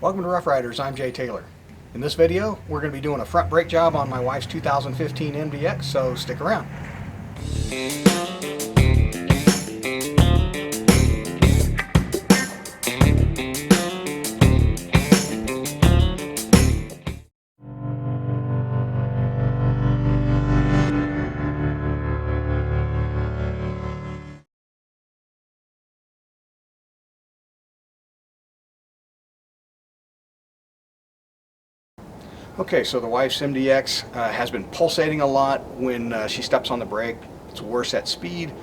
Welcome to Rough Riders, I'm Jay Taylor. In this video, we're going to be doing a front brake job on my wife's 2015 MDX, so stick around. Okay, so the wife's MDX has been pulsating a lot when she steps on the brake. It's worse at speed.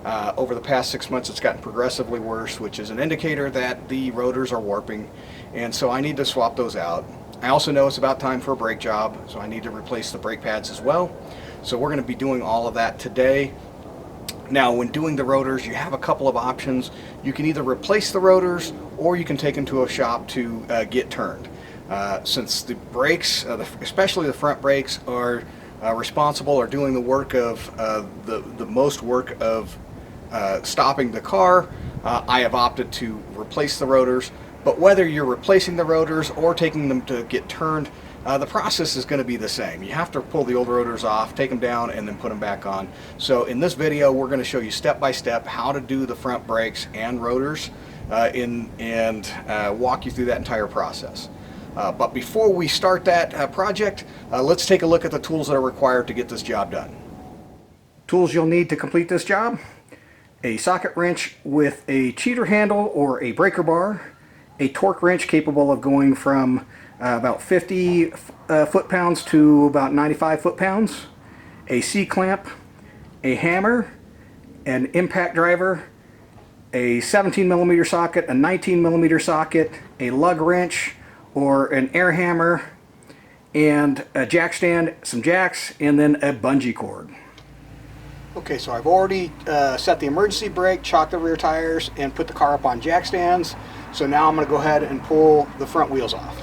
Over the past 6 months it's gotten progressively worse, which is an indicator that the rotors are warping, and so I need to swap those out. I also know it's about time for a brake job, so I need to replace the brake pads as well. So we're going to be doing all of that today. Now, when doing the rotors, you have a couple of options. You can either replace the rotors or you can take them to a shop to get turned. Since the brakes, especially the front brakes, are responsible or doing the work of the most work of stopping the car, I have opted to replace the rotors. But whether you're replacing the rotors or taking them to get turned, the process is going to be the same. You have to pull the old rotors off, take them down, and then put them back on. So in this video, we're going to show you step by step how to do the front brakes and rotors and walk you through that entire process. But before we start that project, let's take a look at the tools that are required to get this job done. Tools you'll need to complete this job: a socket wrench with a cheater handle or a breaker bar, a torque wrench capable of going from about 50 foot-pounds to about 95 foot-pounds, a C-clamp, a hammer, an impact driver, a 17mm socket, a 19mm socket, a lug wrench or an air hammer, and a jack stand, some jacks, and then a bungee cord. Okay, so I've already set the emergency brake, chocked the rear tires, and put the car up on jack stands. So now I'm going to go ahead and pull the front wheels off.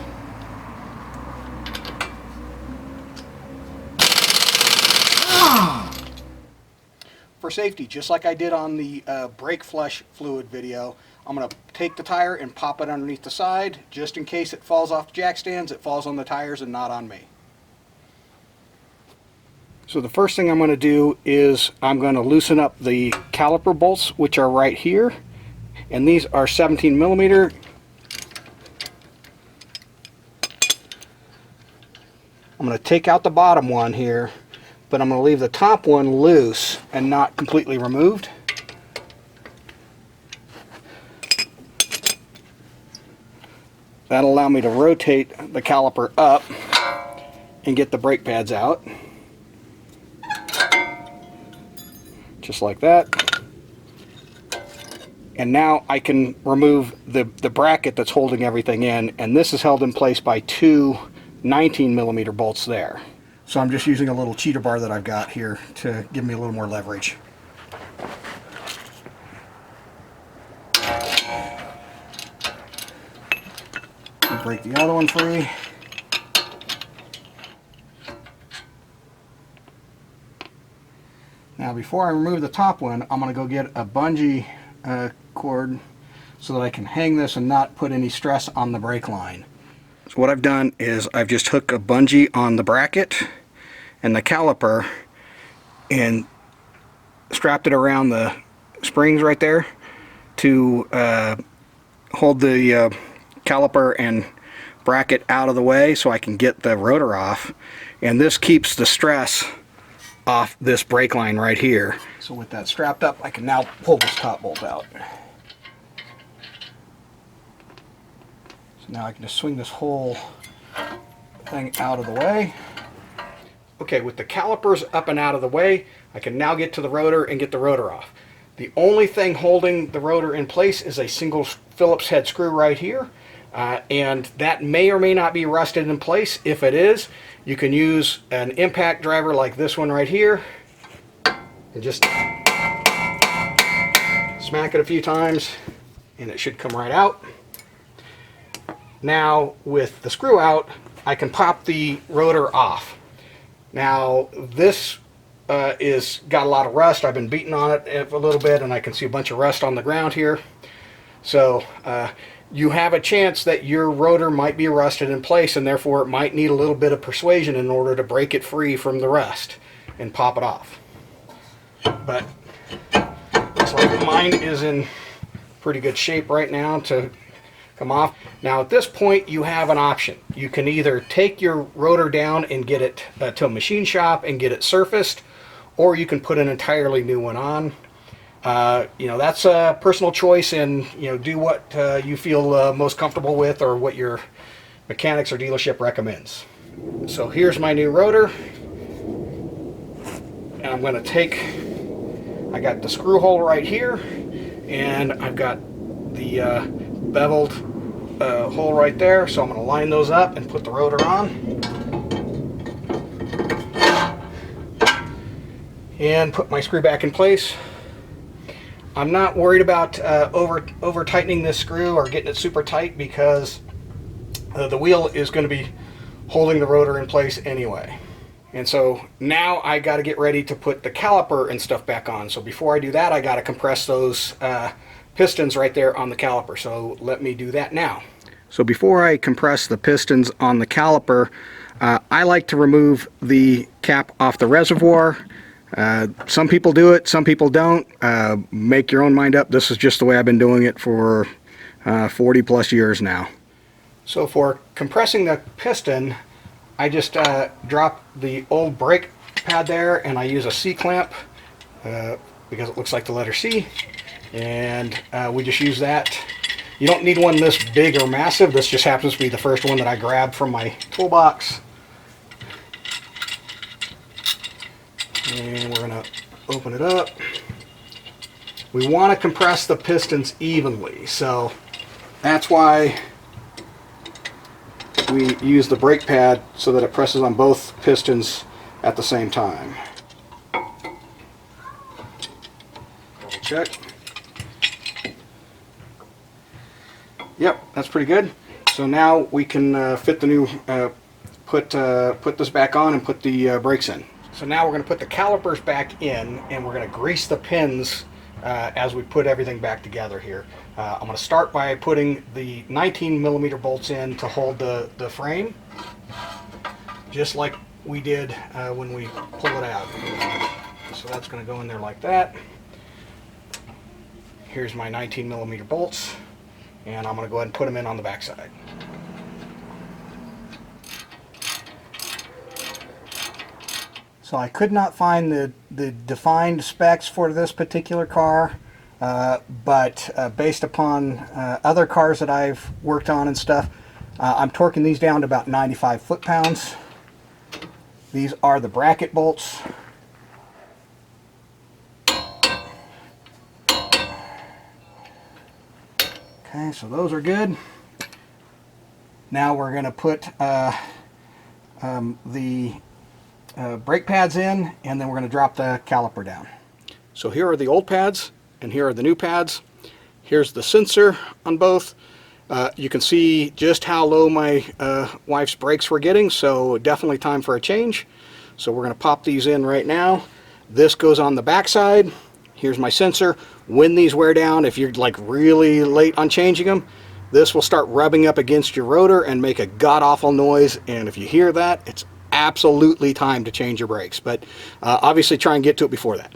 For safety, just like I did on the brake flush fluid video, I'm going to take the tire and pop it underneath the side. Just in case it falls off the jack stands, it falls on the tires and not on me. So the first thing I'm going to do is I'm going to loosen up the caliper bolts, which are right here. And these are 17mm. I'm going to take out the bottom one here, but I'm going to leave the top one loose and not completely removed. That'll allow me to rotate the caliper up and get the brake pads out. Just like that. And now I can remove the bracket that's holding everything in, and this is held in place by two 19mm bolts there. So I'm just using a little cheater bar that I've got here to give me a little more leverage. Break the other one free. Now before I remove the top one, I'm going to go get a bungee cord so that I can hang this and not put any stress on the brake line. So what I've done is I've just hooked a bungee on the bracket and the caliper and strapped it around the springs right there to hold the caliper and bracket out of the way so I can get the rotor off, and this keeps the stress off this brake line right here. So with that strapped up, I can now pull this top bolt out. So now I can just swing this whole thing out of the way. Okay, with the calipers up and out of the way, I can now get to the rotor and get the rotor off. The only thing holding the rotor in place is a single Phillips head screw right here. And that may or may not be rusted in place. If it is, you can use an impact driver like this one right here and just smack it a few times and it should come right out. Now with the screw out, I can pop the rotor off. Now this is got a lot of rust. I've been beating on it a little bit and I can see a bunch of rust on the ground here. So you have a chance that your rotor might be rusted in place, and therefore it might need a little bit of persuasion in order to break it free from the rust and pop it off. But looks like mine is in pretty good shape right now to come off. Now at this point you have an option. You can either take your rotor down and get it to a machine shop and get it surfaced, or you can put an entirely new one on. You know, that's a personal choice, and you know, do what you feel most comfortable with, or what your mechanics or dealership recommends. So here's my new rotor, and I'm going to take, I got the screw hole right here, and I've got the beveled hole right there, so I'm going to line those up and put the rotor on and put my screw back in place. I'm not worried about over tightening this screw or getting it super tight, because the wheel is going to be holding the rotor in place anyway. And so now I got to get ready to put the caliper and stuff back on. So before I do that, I got to compress those pistons right there on the caliper. So let me do that now. So before I compress the pistons on the caliper, I like to remove the cap off the reservoir. Some people do it, some people don't. Make your own mind up. This is just the way I've been doing it for 40 plus years now. So for compressing the piston, I just drop the old brake pad there, and I use a C-clamp because it looks like the letter C, and we just use that. You don't need one this big or massive. This just happens to be the first one that I grabbed from my toolbox. And we're going to open it up. We want to compress the pistons evenly, so that's why we use the brake pad, so that it presses on both pistons at the same time. Double check. Yep, that's pretty good. So now we can fit the new, put this back on and put the brakes in. So now we're going to put the calipers back in, and we're going to grease the pins as we put everything back together here. I'm going to start by putting the 19mm bolts in to hold the frame, just like we did when we pull it out. So that's going to go in there like that. Here's my 19mm bolts, and I'm going to go ahead and put them in on the back side. So I could not find the defined specs for this particular car, but based upon other cars that I've worked on and stuff, I'm torquing these down to about 95 foot-pounds. These are the bracket bolts. Okay, so those are good. Now we're going to put the brake pads in, and then we're going to drop the caliper down. So here are the old pads, and here are the new pads. Here's the sensor on both. You can see just how low my wife's brakes were getting, so definitely time for a change. So we're going to pop these in right now. This goes on the back side. Here's my sensor. When these wear down, if you're like really late on changing them, this will start rubbing up against your rotor and make a god-awful noise, and if you hear that, it's absolutely time to change your brakes. But obviously try and get to it before that.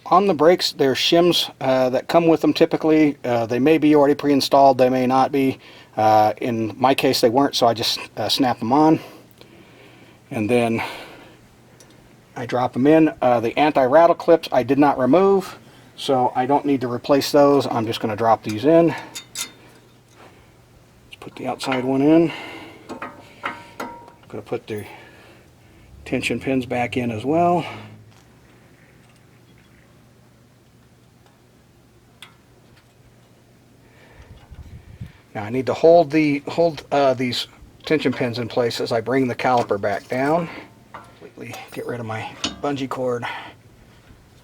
On the brakes, there's shims that come with them typically. They may be already pre-installed, they may not be. In my case they weren't, so I just snap them on, and then I drop them in. The anti-rattle clips I did not remove, so I don't need to replace those. I'm just going to drop these in. Let's put the outside one in. I'm going to put the tension pins back in as well. Now I need to hold these tension pins in place as I bring the caliper back down. Completely get rid of my bungee cord.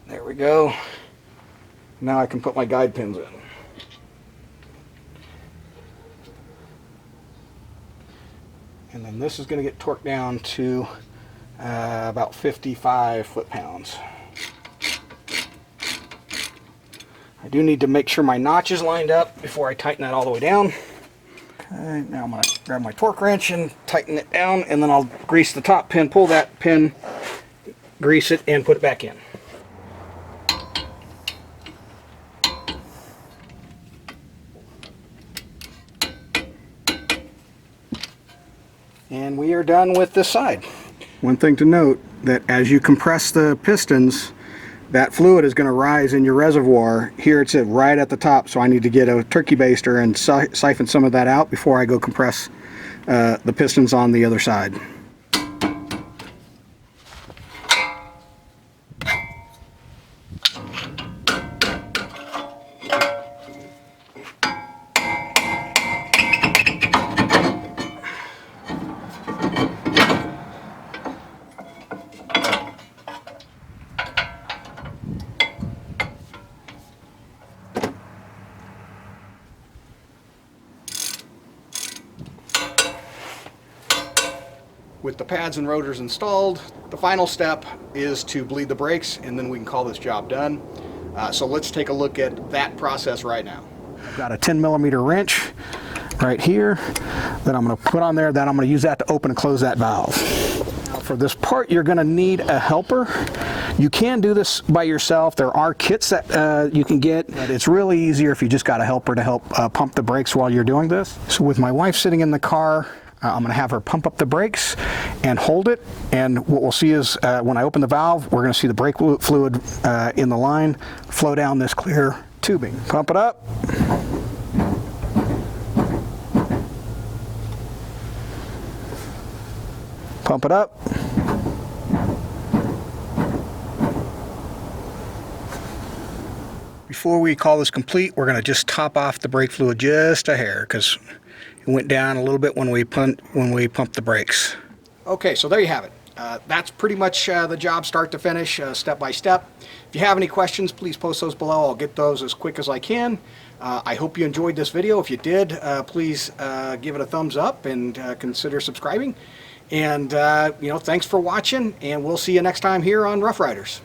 There we go. Now I can put my guide pins in. And then this is going to get torqued down to about 55 foot-pounds. I I do need to make sure my notch is lined up before I tighten that all the way down. Okay, now I'm going to grab my torque wrench and tighten it down, and then I'll grease the top pin, pull that pin, grease it, and put it back in. And we are done with this side. One thing to note, that as you compress the pistons, that fluid is going to rise in your reservoir. Here it's right at the top, so I need to get a turkey baster and siphon some of that out before I go compress the pistons on the other side. With the pads and rotors installed, the final step is to bleed the brakes, and then we can call this job done. So let's take a look at that process right now. I've got a 10mm wrench right here that I'm going to put on there. Then I'm going to use that to open and close that valve. Now for this part, you're going to need a helper. You can do this by yourself. There are kits that you can get, but it's really easier if you just got a helper to help pump the brakes while you're doing this. So with my wife sitting in the car, I'm going to have her pump up the brakes and hold it, and what we'll see is when I open the valve, we're going to see the brake fluid in the line flow down this clear tubing. Pump it up. Pump it up. Before we call this complete, we're going to just top off the brake fluid just a hair, because it went down a little bit when we pumped the brakes. Okay, so there you have it. That's pretty much the job start to finish, step by step. If you have any questions, please post those below. I'll get those as quick as I can. I hope you enjoyed this video. If you did, please give it a thumbs up and consider subscribing. And thanks for watching, and we'll see you next time here on Rough Riders.